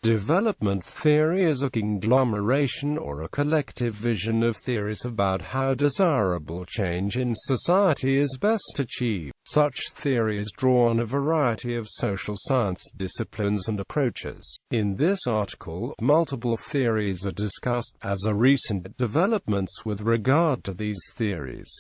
Development theory is a conglomeration or a collective vision of theories about how desirable change in society is best achieved. Such theories draw on a variety of social science disciplines and approaches. In this article, multiple theories are discussed, as are recent developments with regard to these theories.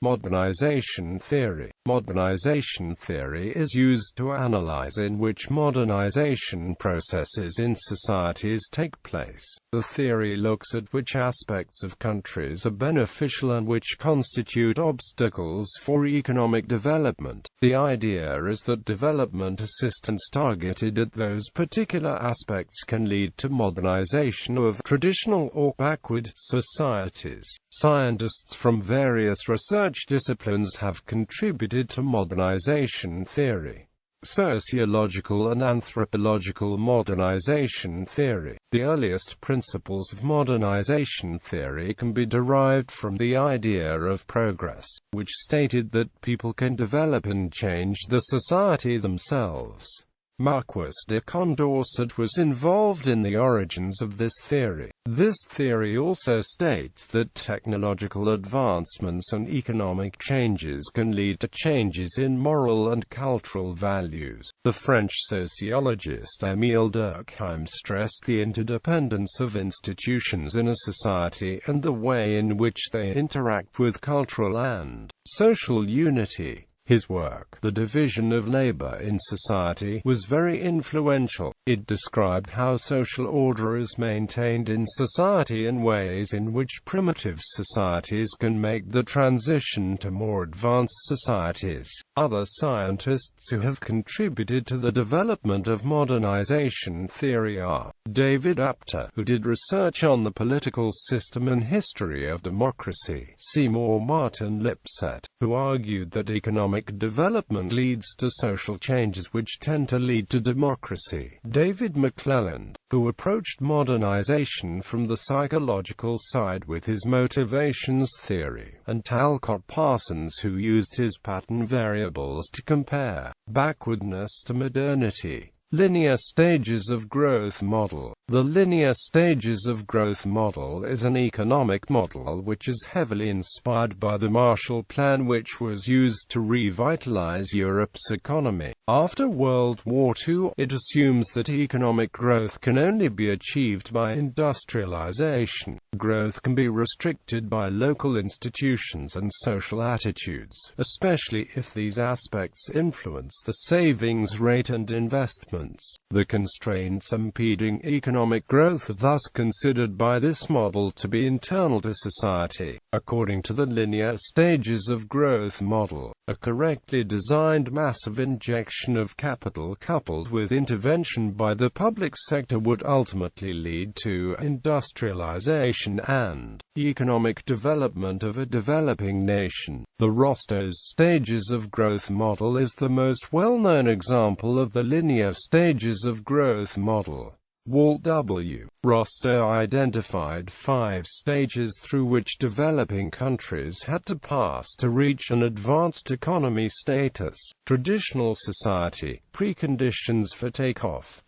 Modernization theory. Modernization theory is used to analyze in which modernization processes in societies take place. The theory looks at which aspects of countries are beneficial and which constitute obstacles for economic development. The idea is that development assistance targeted at those particular aspects can lead to modernization of traditional or backward societies. Scientists from various research disciplines have contributed to modernization theory. Sociological and anthropological modernization theory. The earliest principles of modernization theory can be derived from the idea of progress, which stated that people can develop and change the society themselves. Marquis de Condorcet was involved in the origins of this theory. This theory also states that technological advancements and economic changes can lead to changes in moral and cultural values. The French sociologist Émile Durkheim stressed the interdependence of institutions in a society and the way in which they interact with cultural and social unity. His work, The Division of Labor in Society, was very influential. It described how social order is maintained in society and ways in which primitive societies can make the transition to more advanced societies. Other scientists who have contributed to the development of modernization theory are David Apter, who did research on the political system and history of democracy; Seymour Martin Lipset, who argued that economic development leads to social changes which tend to lead to democracy; David McClelland, who approached modernization from the psychological side with his motivations theory; and Talcott Parsons, who used his pattern variables to compare backwardness to modernity. Linear stages of growth model. The linear stages of growth model is an economic model which is heavily inspired by the Marshall Plan, which was used to revitalize Europe's economy. After World War II, it assumes that economic growth can only be achieved by industrialization. Growth can be restricted by local institutions and social attitudes, especially if these aspects influence the savings rate and investment. The constraints impeding economic growth are thus considered by this model to be internal to society. According to the linear stages of growth model, a correctly designed massive injection of capital coupled with intervention by the public sector would ultimately lead to industrialization and economic development of a developing nation. The Rostow's stages of growth model is the most well-known example of the linear stages of growth model. Walt W. Rostow identified 5 stages through which developing countries had to pass to reach an advanced economy status: traditional society, preconditions for takeoff,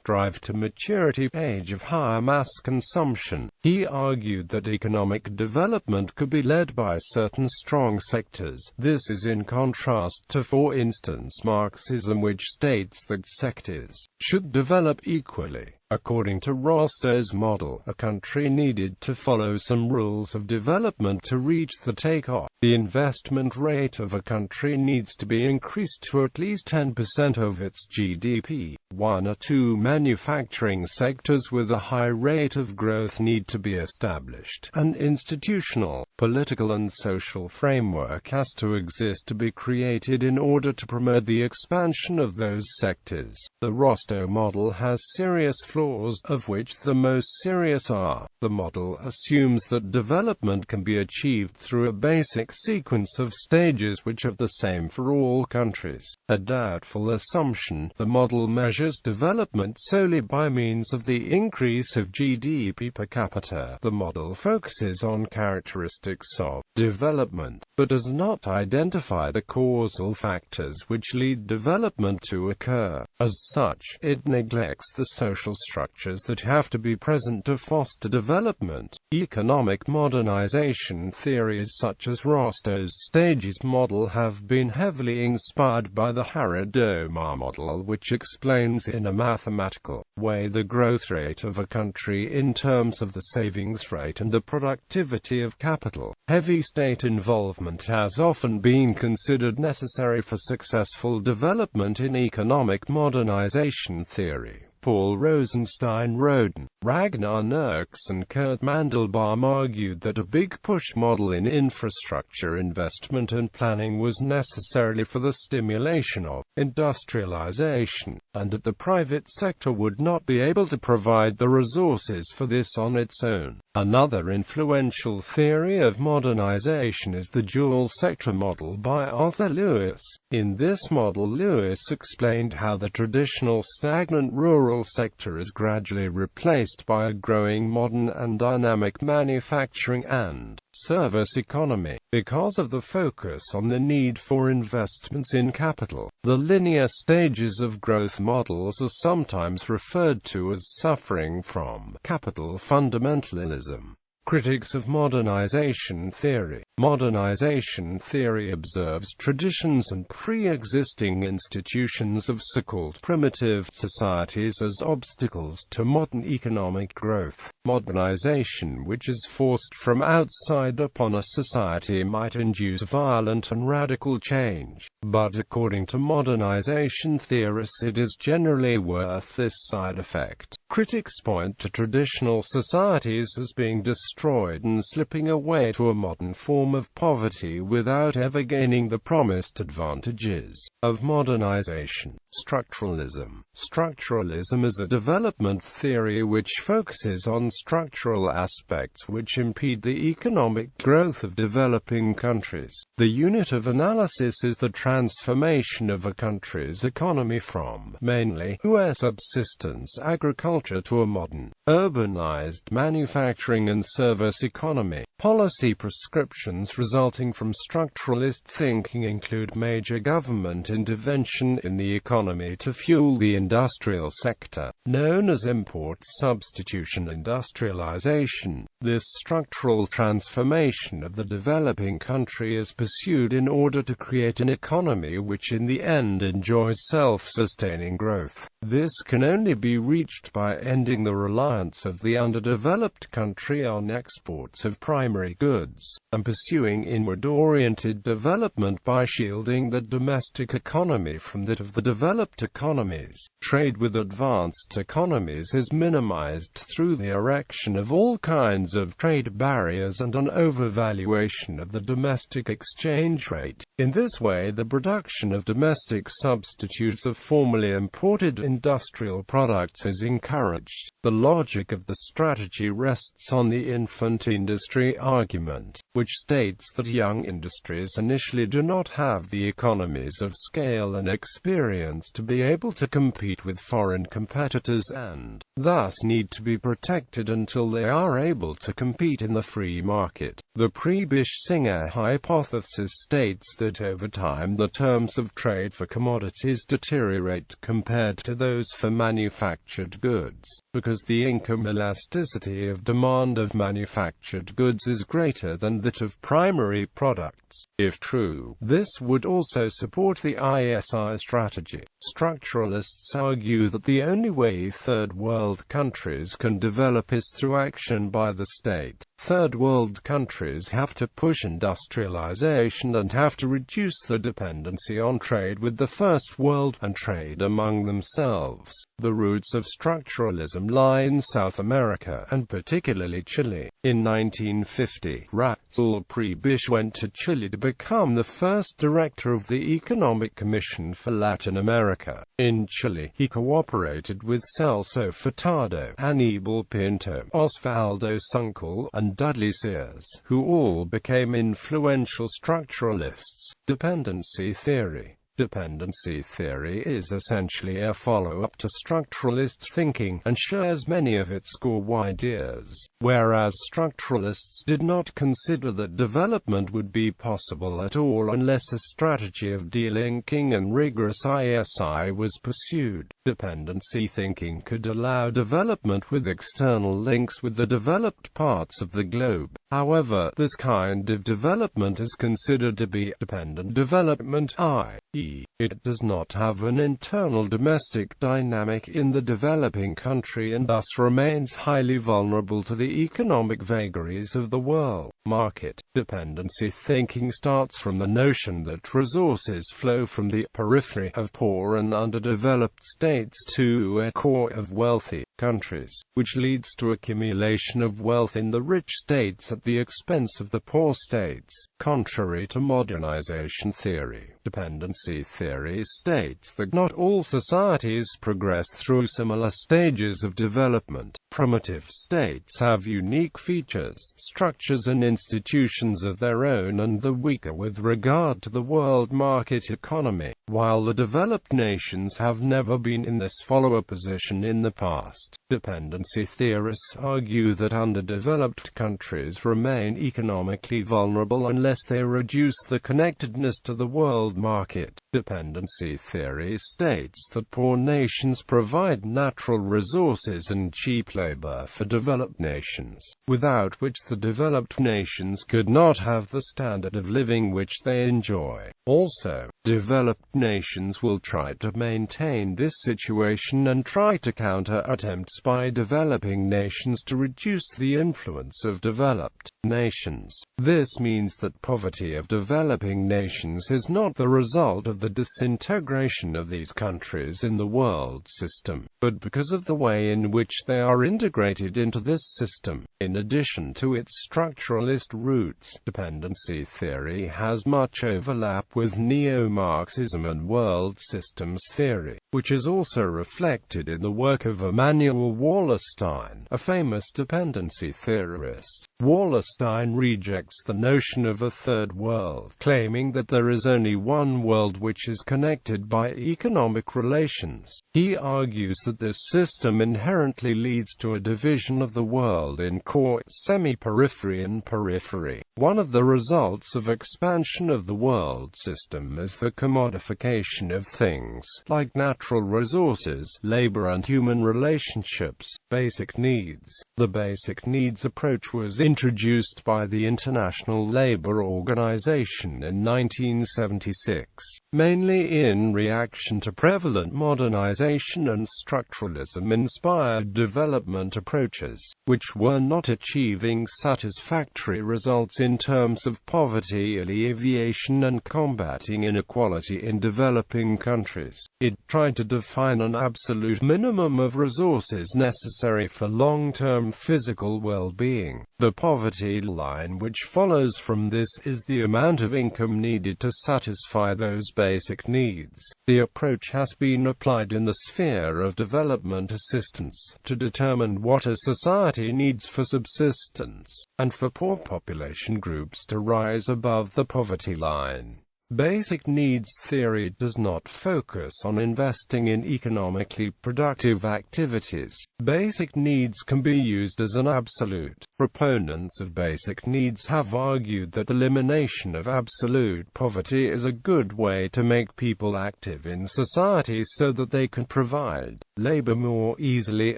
drive to maturity, age of higher mass consumption. He argued that economic development could be led by certain strong sectors. This is in contrast to, for instance, Marxism, which states that sectors should develop equally. According to Rostow's model, a country needed to follow some rules of development to reach the takeoff. The investment rate of a country needs to be increased to at least 10% of its GDP. 1 or 2 manufacturing sectors with a high rate of growth need to be established. An institutional, political and social framework has to exist to be created in order to promote the expansion of those sectors. The Rostow model has serious flaws, of which the most serious are The model assumes that development can be achieved through a basic sequence of stages which are the same for all countries. A doubtful assumption. The model measures development solely by means of the increase of GDP per capita. The model focuses on characteristics of development, but does not identify the causal factors which lead development to occur. As such, it neglects the social structures that have to be present to foster development. Economic modernization theories such as Rostow's stages model have been heavily inspired by the Harad-Domar model, which explains in a mathematical way the growth rate of a country in terms of the savings rate and the productivity of capital. Heavy state involvement has often been considered necessary for successful development in economic modernization theory. Paul Rosenstein-Roden, Ragnar Nerks and Kurt Mandelbaum argued that a big push model in infrastructure investment and planning was necessary for the stimulation of industrialization, and that the private sector would not be able to provide the resources for this on its own. Another influential theory of modernization is the dual sector model by Arthur Lewis. In this model, Lewis explained how the traditional stagnant rural sector is gradually replaced by a growing modern and dynamic manufacturing and service economy. Because of the focus on the need for investments in capital, the linear stages of growth models are sometimes referred to as suffering from capital fundamentalism. Critics of modernization theory. Modernization theory observes traditions and pre-existing institutions of so-called primitive societies as obstacles to modern economic growth. Modernization which is forced from outside upon a society might induce violent and radical change, but according to modernization theorists it is generally worth this side effect. Critics point to traditional societies as being destroyed and slipping away to a modern form of poverty without ever gaining the promised advantages of modernization. Structuralism. Structuralism is a development theory which focuses on structural aspects which impede the economic growth of developing countries. The unit of analysis is the transformation of a country's economy from mainly subsistence agriculture to a modern, urbanized manufacturing and service economy. Policy prescriptions resulting from structuralist thinking include major government intervention in the economy to fuel the industrial sector, known as import substitution industrialization. This structural transformation of the developing country is pursued in order to create an economy which in the end enjoys self-sustaining growth. This can only be reached by ending the reliance of the underdeveloped country on exports of primary goods, and pursuing inward-oriented development by shielding the domestic economy from that of the developed economies. Trade with advanced economies is minimized through the erection of all kinds of trade barriers and an overvaluation of the domestic exchange rate. In this way, the production of domestic substitutes of formerly imported industrial products is encouraged. The logic of the strategy rests on the infant industry argument, which states that young industries initially do not have the economies of scale and experience to be able to compete with foreign competitors and thus need to be protected until they are able to compete in the free market. The Prebisch-Singer hypothesis states that over time the terms of trade for commodities deteriorate compared to those for manufactured goods, because the income elasticity of demand of manufactured goods is greater than that of primary products. If true, this would also support the ISI strategy. Structuralists argue that the only way third world countries can develop is through action by the state. Third world countries have to push industrialization and have to reduce the dependency on trade with the first world, and trade among themselves. The roots of structuralism lie in South America, and particularly Chile. In 1950, Raúl Prebisch went to Chile to become the first director of the Economic Commission for Latin America. In Chile, he cooperated with Celso Furtado, Aníbal Pinto, Osvaldo Sunkel, and Dudley Sears, who all became influential structuralists. Dependency theory. Dependency theory is essentially a follow-up to structuralist thinking, and shares many of its core ideas. Whereas structuralists did not consider that development would be possible at all unless a strategy of delinking and rigorous ISI was pursued. Dependency thinking could allow development with external links with the developed parts of the globe. However, this kind of development is considered to be dependent development, i.e., it does not have an internal domestic dynamic in the developing country and thus remains highly vulnerable to the economic vagaries of the world market. Dependency thinking starts from the notion that resources flow from the periphery of poor and underdeveloped states to a core of wealthy countries, which leads to accumulation of wealth in the rich states at the expense of the poor states. Contrary to modernization theory, dependency theory states that not all societies progress through similar stages of development. Primitive states have unique features, structures and institutions of their own, and the weaker with regard to the world market economy, while the developed nations have never been in this follower position in the past. Dependency theorists argue that underdeveloped countries remain economically vulnerable unless they reduce the connectedness to the world market. Dependency theory states that poor nations provide natural resources and cheap labor for developed nations, without which the developed nations could not have the standard of living which they enjoy. Also, developed nations will try to maintain this situation and try to counter attempts by developing nations to reduce the influence of developed nations. This means that poverty of developing nations is not the result of the disintegration of these countries in the world system, but because of the way in which they are integrated into this system. In addition to its structuralist roots, dependency theory has much overlap with neo-Marxism and world systems theory, which is also reflected in the work of Immanuel Wallerstein, a famous dependency theorist. Wallerstein rejects the notion of a third world, claiming that there is only one world which is connected by economic relations. He argues that this system inherently leads to a division of the world in core, semi-periphery and periphery. One of the results of expansion of the world system is the commodification of things, like natural resources, labor and human relationships. Basic needs. The basic needs approach was introduced by the International Labour Organization in 1976, mainly in reaction to prevalent modernization and structuralism-inspired development approaches, which were not achieving satisfactory results in terms of poverty alleviation and combating inequality in developing countries. It tried to define an absolute minimum of resources necessary for long-term physical well-being. The poverty line which follows from this is the amount of income needed to satisfy those basic needs. The approach has been applied in the sphere of development assistance to determine what a society needs for subsistence, and for poor population groups to rise above the poverty line. Basic needs theory does not focus on investing in economically productive activities. Basic needs can be used as an absolute. Proponents of basic needs have argued that elimination of absolute poverty is a good way to make people active in society so that they can provide labor more easily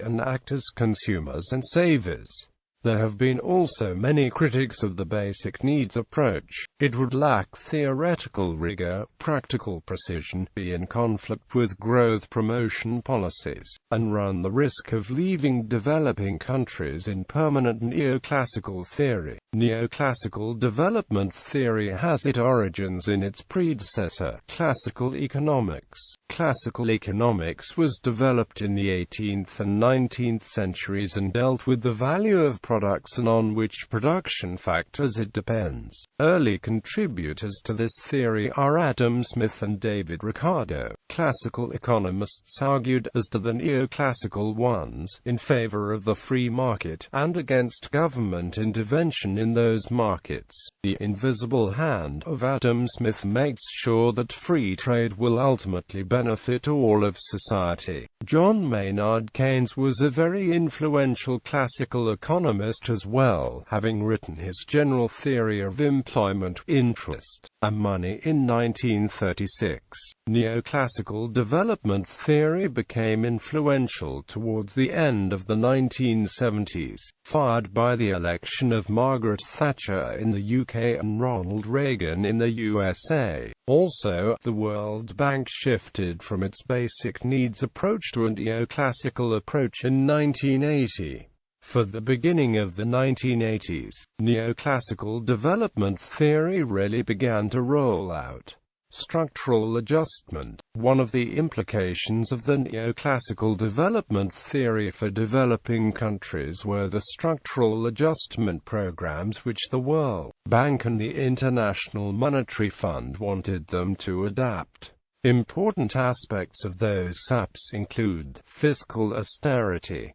and act as consumers and savers. There have been also many critics of the basic needs approach. It would lack theoretical rigor, practical precision, be in conflict with growth promotion policies, and run the risk of leaving developing countries in permanent neoclassical theory. Neoclassical development theory has its origins in its predecessor, classical economics. Classical economics was developed in the 18th and 19th centuries and dealt with the value of products and on which production factors it depends. Early contributors to this theory are Adam Smith and David Ricardo. Classical economists argued, as do the neoclassical ones, in favor of the free market, and against government intervention in those markets. The invisible hand of Adam Smith makes sure that free trade will ultimately benefit all of society. John Maynard Keynes was a very influential classical economist as well, having written his General Theory of Employment, Interest, and Money in 1936. Neoclassical development theory became influential towards the end of the 1970s, fired by the election of Margaret Thatcher in the UK and Ronald Reagan in the USA. Also, the World Bank shifted from its basic needs approach to a neoclassical approach in 1980. For the beginning of the 1980s, neoclassical development theory really began to roll out. Structural adjustment. One of the implications of the neoclassical development theory for developing countries were the structural adjustment programs which the World Bank and the International Monetary Fund wanted them to adapt. Important aspects of those SAPs include fiscal austerity,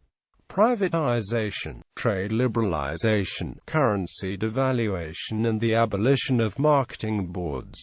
privatization, trade liberalization, currency devaluation and the abolition of marketing boards,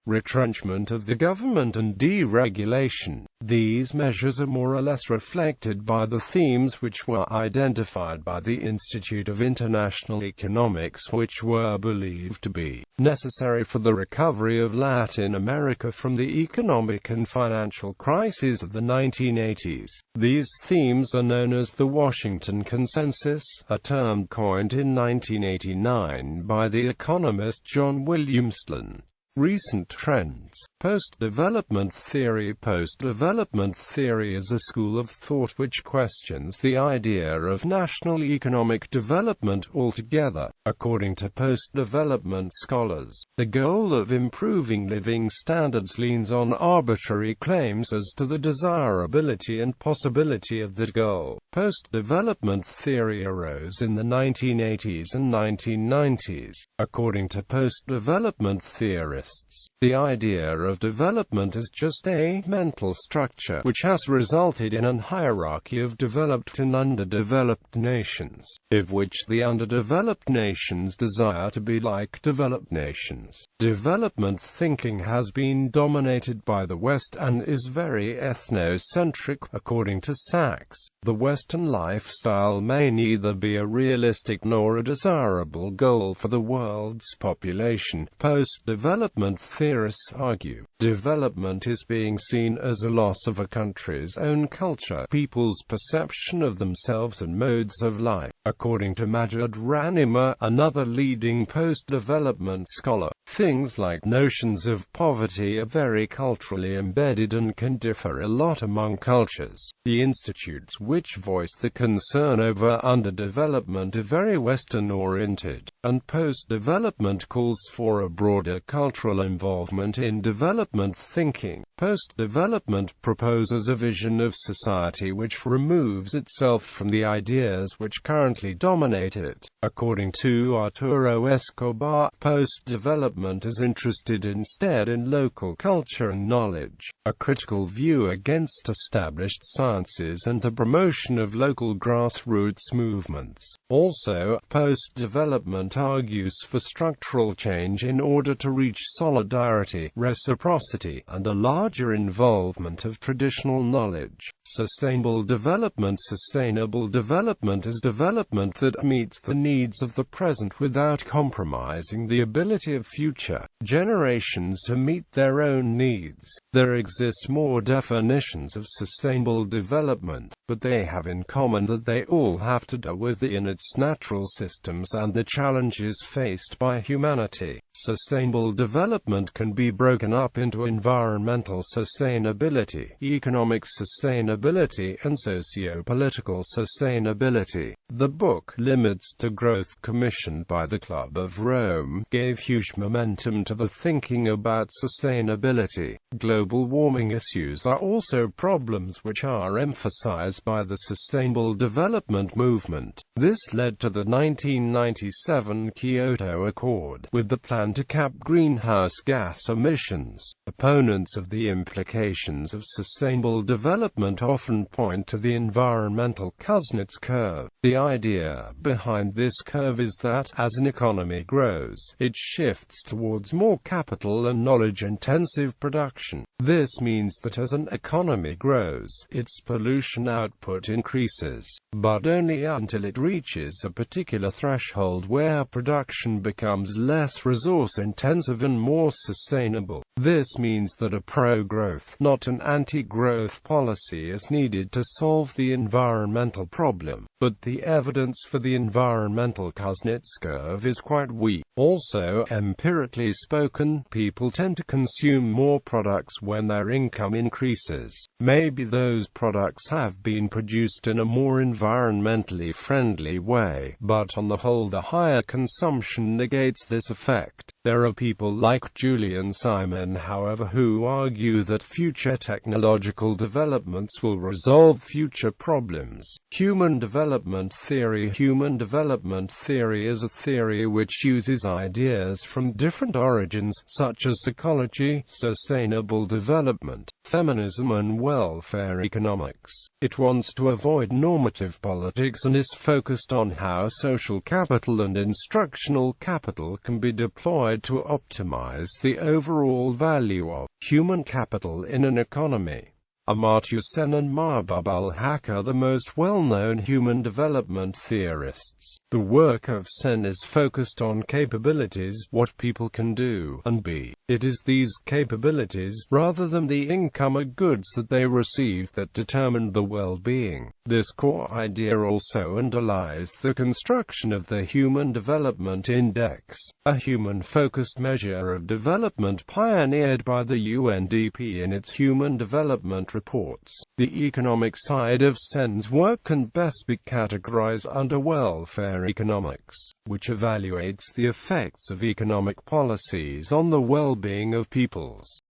retrenchment of the government and deregulation. These measures are more or less reflected by the themes which were identified by the Institute of International Economics, which were believed to be necessary for the recovery of Latin America from the economic and financial crises of the 1980s. These themes are known as the Washington Consensus, a term coined in 1989 by the economist John Williamson. Recent trends. Post-development theory. Post-development theory is a school of thought which questions the idea of national economic development altogether. According to post-development scholars, the goal of improving living standards leans on arbitrary claims as to the desirability and possibility of the goal. Post-development theory arose in the 1980s and 1990s. According to post-development theorists, the idea of development is just a mental structure which has resulted in a hierarchy of developed and underdeveloped nations, of which the underdeveloped nations desire to be like developed nations. Development thinking has been dominated by the West and is very ethnocentric. According to Sachs, the Western lifestyle may neither be a realistic nor a desirable goal for the world's population. Post-development theorists argue, development is being seen as a loss of a country's own culture, people's perception of themselves and modes of life. According to Majid Ranima, another leading post-development scholar, things like notions of poverty are very culturally embedded and can differ a lot among cultures. The institutes which voice the concern over underdevelopment are very Western-oriented, and post-development calls for a broader cultural involvement in development thinking. Post-development proposes a vision of society which removes itself from the ideas which currently dominate it. According to Arturo Escobar, post-development is interested instead in local culture and knowledge, a critical view against established sciences and the promotion of local grassroots movements. Also, post-development argues for structural change in order to reach solidarity, reciprocity, and a larger involvement of traditional knowledge. Sustainable development. Sustainable development is development that meets the needs of the present without compromising the ability of future generations to meet their own needs. There exist more definitions of sustainable development, but they have in common that they all have to do with its natural systems and the challenges faced by humanity. Sustainable development can be broken up into environmental sustainability, economic sustainability, and socio-political sustainability. The book Limits to Growth, commissioned by the Club of Rome, gave huge momentum to the thinking about sustainability. Global warming issues are also problems which are emphasized by the Sustainable Development Movement. This led to the 1997 Kyoto Accord, with the plan to cap greenhouse gas emissions. Opponents of the implications of sustainable development often point to the environmental Kuznets curve. The idea behind this curve is that, as an economy grows, it shifts towards more capital and knowledge-intensive production. This means that as an economy grows, its pollution output increases, but only until it reaches a particular threshold where production becomes less resource-intensive and more sustainable. This means that a pro-growth, not an anti-growth policy is needed to solve the environmental problem, but the evidence for the environmental Kuznets curve is quite weak. Also, empirically spoken, people tend to consume more products when their income increases. Maybe those products have been produced in a more environmentally friendly way, but on the whole the higher consumption negates this effect. There are people like Julian Simon, however, who argue that future technological developments will resolve future problems. Human development theory. Human development theory is a theory which uses ideas from different origins, such as ecology, sustainable development, feminism, and welfare economics. It wants to avoid normative politics and is focused on how social capital and instructional capital can be deployed to optimize the overall value of human capital in an economy. Amartya Sen and Mahbub ul-Haq are the most well-known human development theorists. The work of Sen is focused on capabilities, what people can do and be. It is these capabilities, rather than the income or goods that they receive, that determine the well-being. This core idea also underlies the construction of the Human Development Index, a human-focused measure of development pioneered by the UNDP in its Human Development Reports. The economic side of Sen's work can best be categorized under welfare economics, which evaluates the effects of economic policies on the well-being of peoples.